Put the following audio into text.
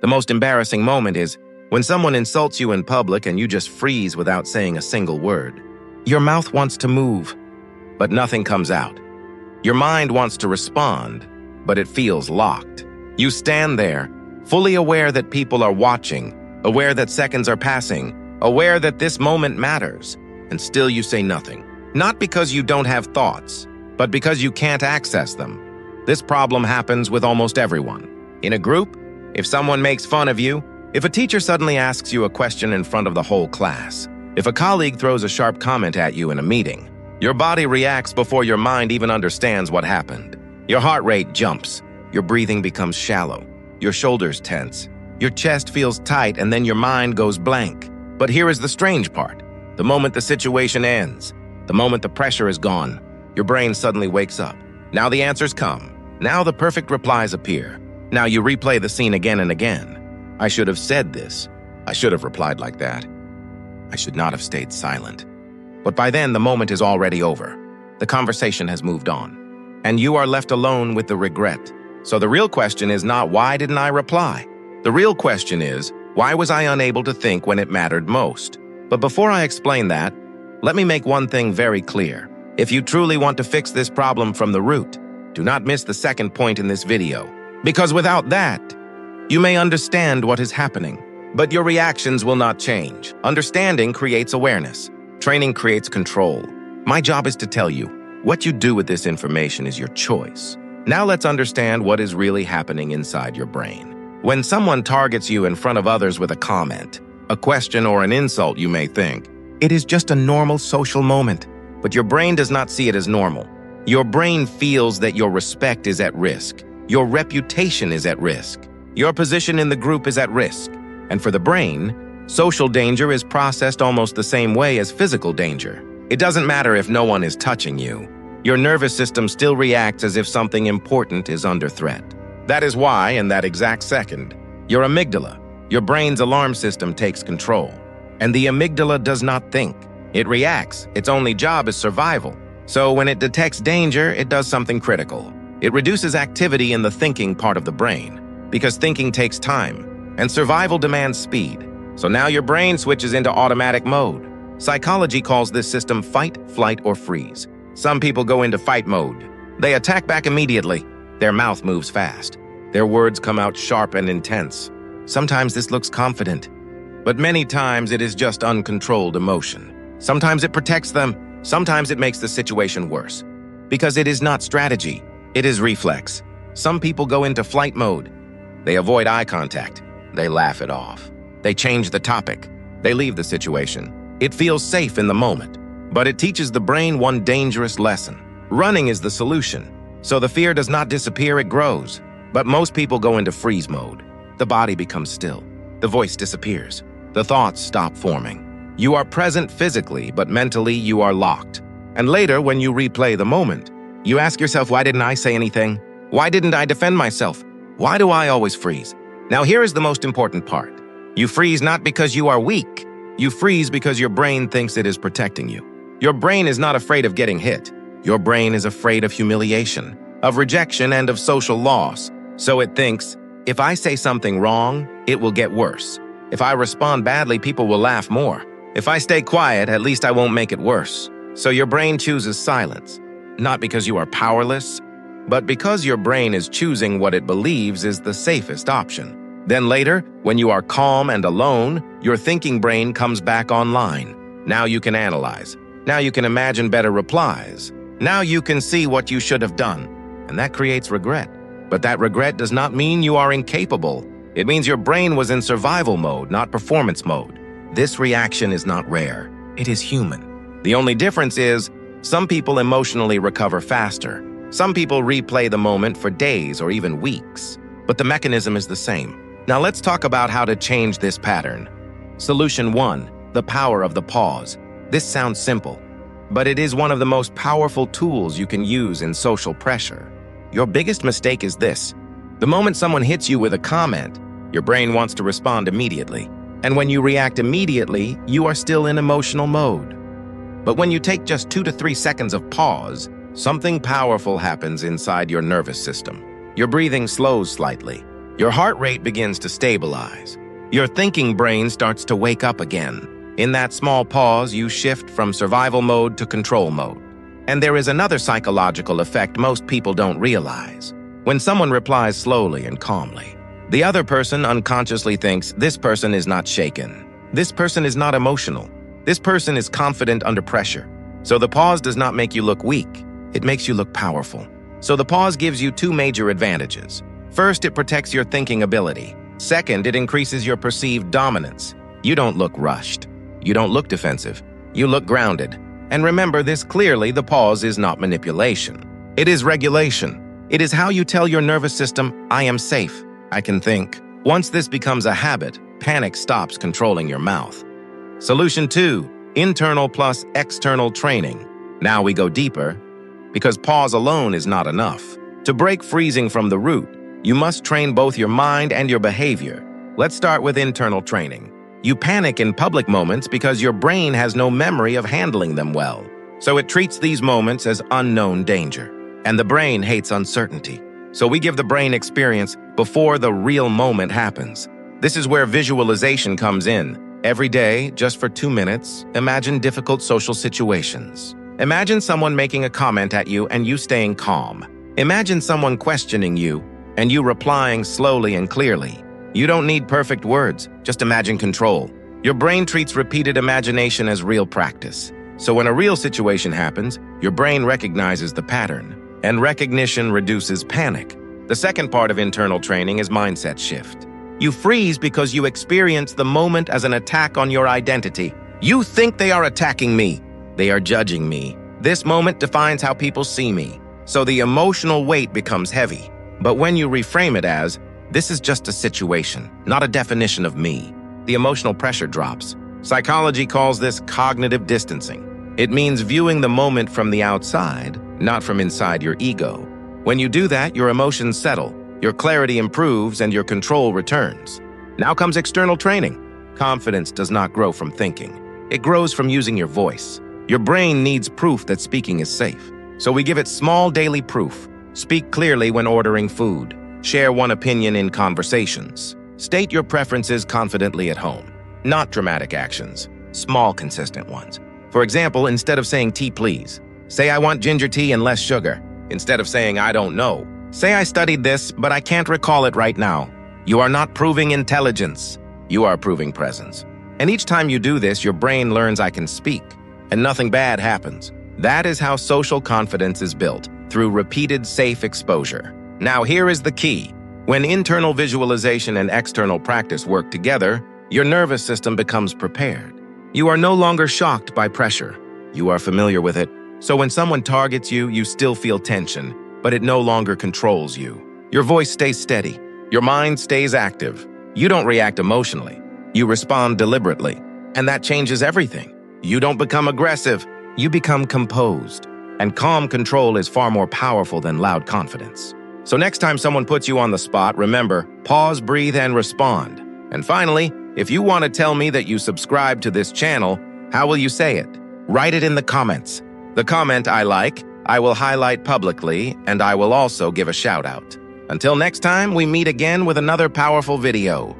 The most embarrassing moment is when someone insults you in public and you just freeze without saying a single word. Your mouth wants to move, but nothing comes out. Your mind wants to respond, but it feels locked. You stand there, fully aware that people are watching, aware that seconds are passing, aware that this moment matters, and still you say nothing. Not because you don't have thoughts, but because you can't access them. This problem happens with almost everyone. In a group, if someone makes fun of you, if a teacher suddenly asks you a question in front of the whole class, if a colleague throws a sharp comment at you in a meeting, your body reacts before your mind even understands what happened. Your heart rate jumps, your breathing becomes shallow, your shoulders tense, your chest feels tight, and then your mind goes blank. But here is the strange part. The moment the situation ends, the moment the pressure is gone, your brain suddenly wakes up. Now the answers come. Now the perfect replies appear. Now you replay the scene again and again. I should have said this. I should have replied like that. I should not have stayed silent. But by then, the moment is already over. The conversation has moved on. And you are left alone with the regret. So the real question is not, why didn't I reply? The real question is, why was I unable to think when it mattered most? But before I explain that, let me make one thing very clear. If you truly want to fix this problem from the root, do not miss the second point in this video. Because without that, you may understand what is happening, but your reactions will not change. Understanding creates awareness. Training creates control. My job is to tell you, what you do with this information is your choice. Now let's understand what is really happening inside your brain. When someone targets you in front of others with a comment, a question, or an insult, you may think, it is just a normal social moment. But your brain does not see it as normal. Your brain feels that your respect is at risk. Your reputation is at risk. Your position in the group is at risk. And for the brain, social danger is processed almost the same way as physical danger. It doesn't matter if no one is touching you. Your nervous system still reacts as if something important is under threat. That is why, in that exact second, your amygdala, your brain's alarm system, takes control. And the amygdala does not think. It reacts. Its only job is survival. So when it detects danger, it does something critical. It reduces activity in the thinking part of the brain, because thinking takes time, and survival demands speed. So now your brain switches into automatic mode. Psychology calls this system fight, flight, or freeze. Some people go into fight mode. They attack back immediately. Their mouth moves fast. Their words come out sharp and intense. Sometimes this looks confident, but many times it is just uncontrolled emotion. Sometimes it protects them. Sometimes it makes the situation worse. Because it is not strategy, it is reflex. Some people go into flight mode. They avoid eye contact. They laugh it off. They change the topic. They leave the situation. It feels safe in the moment, but it teaches the brain one dangerous lesson. Running is the solution. So the fear does not disappear, it grows. But most people go into freeze mode. The body becomes still. The voice disappears. The thoughts stop forming. You are present physically, but mentally you are locked. And later, when you replay the moment, you ask yourself, why didn't I say anything? Why didn't I defend myself? Why do I always freeze? Now here is the most important part. You freeze not because you are weak. You freeze because your brain thinks it is protecting you. Your brain is not afraid of getting hit. Your brain is afraid of humiliation, of rejection, and of social loss. So it thinks, if I say something wrong, it will get worse. If I respond badly, people will laugh more. If I stay quiet, at least I won't make it worse. So your brain chooses silence, not because you are powerless, but because your brain is choosing what it believes is the safest option. Then later, when you are calm and alone, your thinking brain comes back online. Now you can analyze. Now you can imagine better replies. Now you can see what you should have done. And that creates regret. But that regret does not mean you are incapable. It means your brain was in survival mode, not performance mode. This reaction is not rare. It is human. The only difference is, some people emotionally recover faster. Some people replay the moment for days or even weeks. But the mechanism is the same. Now let's talk about how to change this pattern. Solution 1, the power of the pause. This sounds simple, but it is one of the most powerful tools you can use in social pressure. Your biggest mistake is this. The moment someone hits you with a comment, your brain wants to respond immediately. And when you react immediately, you are still in emotional mode. But when you take just 2 to 3 seconds of pause, something powerful happens inside your nervous system. Your breathing slows slightly. Your heart rate begins to stabilize. Your thinking brain starts to wake up again. In that small pause, you shift from survival mode to control mode. And there is another psychological effect most people don't realize. When someone replies slowly and calmly, the other person unconsciously thinks, this person is not shaken. This person is not emotional. This person is confident under pressure. So the pause does not make you look weak. It makes you look powerful. So the pause gives you two major advantages. First, it protects your thinking ability. Second, it increases your perceived dominance. You don't look rushed. You don't look defensive. You look grounded. And remember this clearly, the pause is not manipulation. It is regulation. It is how you tell your nervous system, I am safe. I can think. Once this becomes a habit, panic stops controlling your mouth. Solution 2, internal plus external training. Now we go deeper, because pause alone is not enough. To break freezing from the root, you must train both your mind and your behavior. Let's start with internal training. You panic in public moments because your brain has no memory of handling them well. So it treats these moments as unknown danger. And the brain hates uncertainty. So we give the brain experience before the real moment happens. This is where visualization comes in. Every day, just for 2 minutes, imagine difficult social situations. Imagine someone making a comment at you and you staying calm. Imagine someone questioning you and you replying slowly and clearly. You don't need perfect words, just imagine control. Your brain treats repeated imagination as real practice. So when a real situation happens, your brain recognizes the pattern, and recognition reduces panic. The second part of internal training is mindset shift. You freeze because you experience the moment as an attack on your identity. You think they are attacking me. They are judging me. This moment defines how people see me. So the emotional weight becomes heavy. But when you reframe it as, this is just a situation, not a definition of me, the emotional pressure drops. Psychology calls this cognitive distancing. It means viewing the moment from the outside, not from inside your ego. When you do that, your emotions settle, your clarity improves, and your control returns. Now comes external training. Confidence does not grow from thinking. It grows from using your voice. Your brain needs proof that speaking is safe. So we give it small daily proof. Speak clearly when ordering food. Share one opinion in conversations. State your preferences confidently at home. Not dramatic actions, small consistent ones. For example, instead of saying tea please, say I want ginger tea and less sugar. Instead of saying I don't know, say I studied this, but I can't recall it right now. You are not proving intelligence. You are proving presence. And each time you do this, your brain learns I can speak, and nothing bad happens. That is how social confidence is built, through repeated safe exposure. Now here is the key. When internal visualization and external practice work together, your nervous system becomes prepared. You are no longer shocked by pressure. You are familiar with it. So when someone targets you, you still feel tension, but it no longer controls you. Your voice stays steady. Your mind stays active. You don't react emotionally. You respond deliberately. And that changes everything. You don't become aggressive. You become composed. And calm control is far more powerful than loud confidence. So next time someone puts you on the spot, remember, pause, breathe, and respond. And finally, if you want to tell me that you subscribe to this channel, how will you say it? Write it in the comments. The comment I like, I will highlight publicly, and I will also give a shout out. Until next time, we meet again with another powerful video.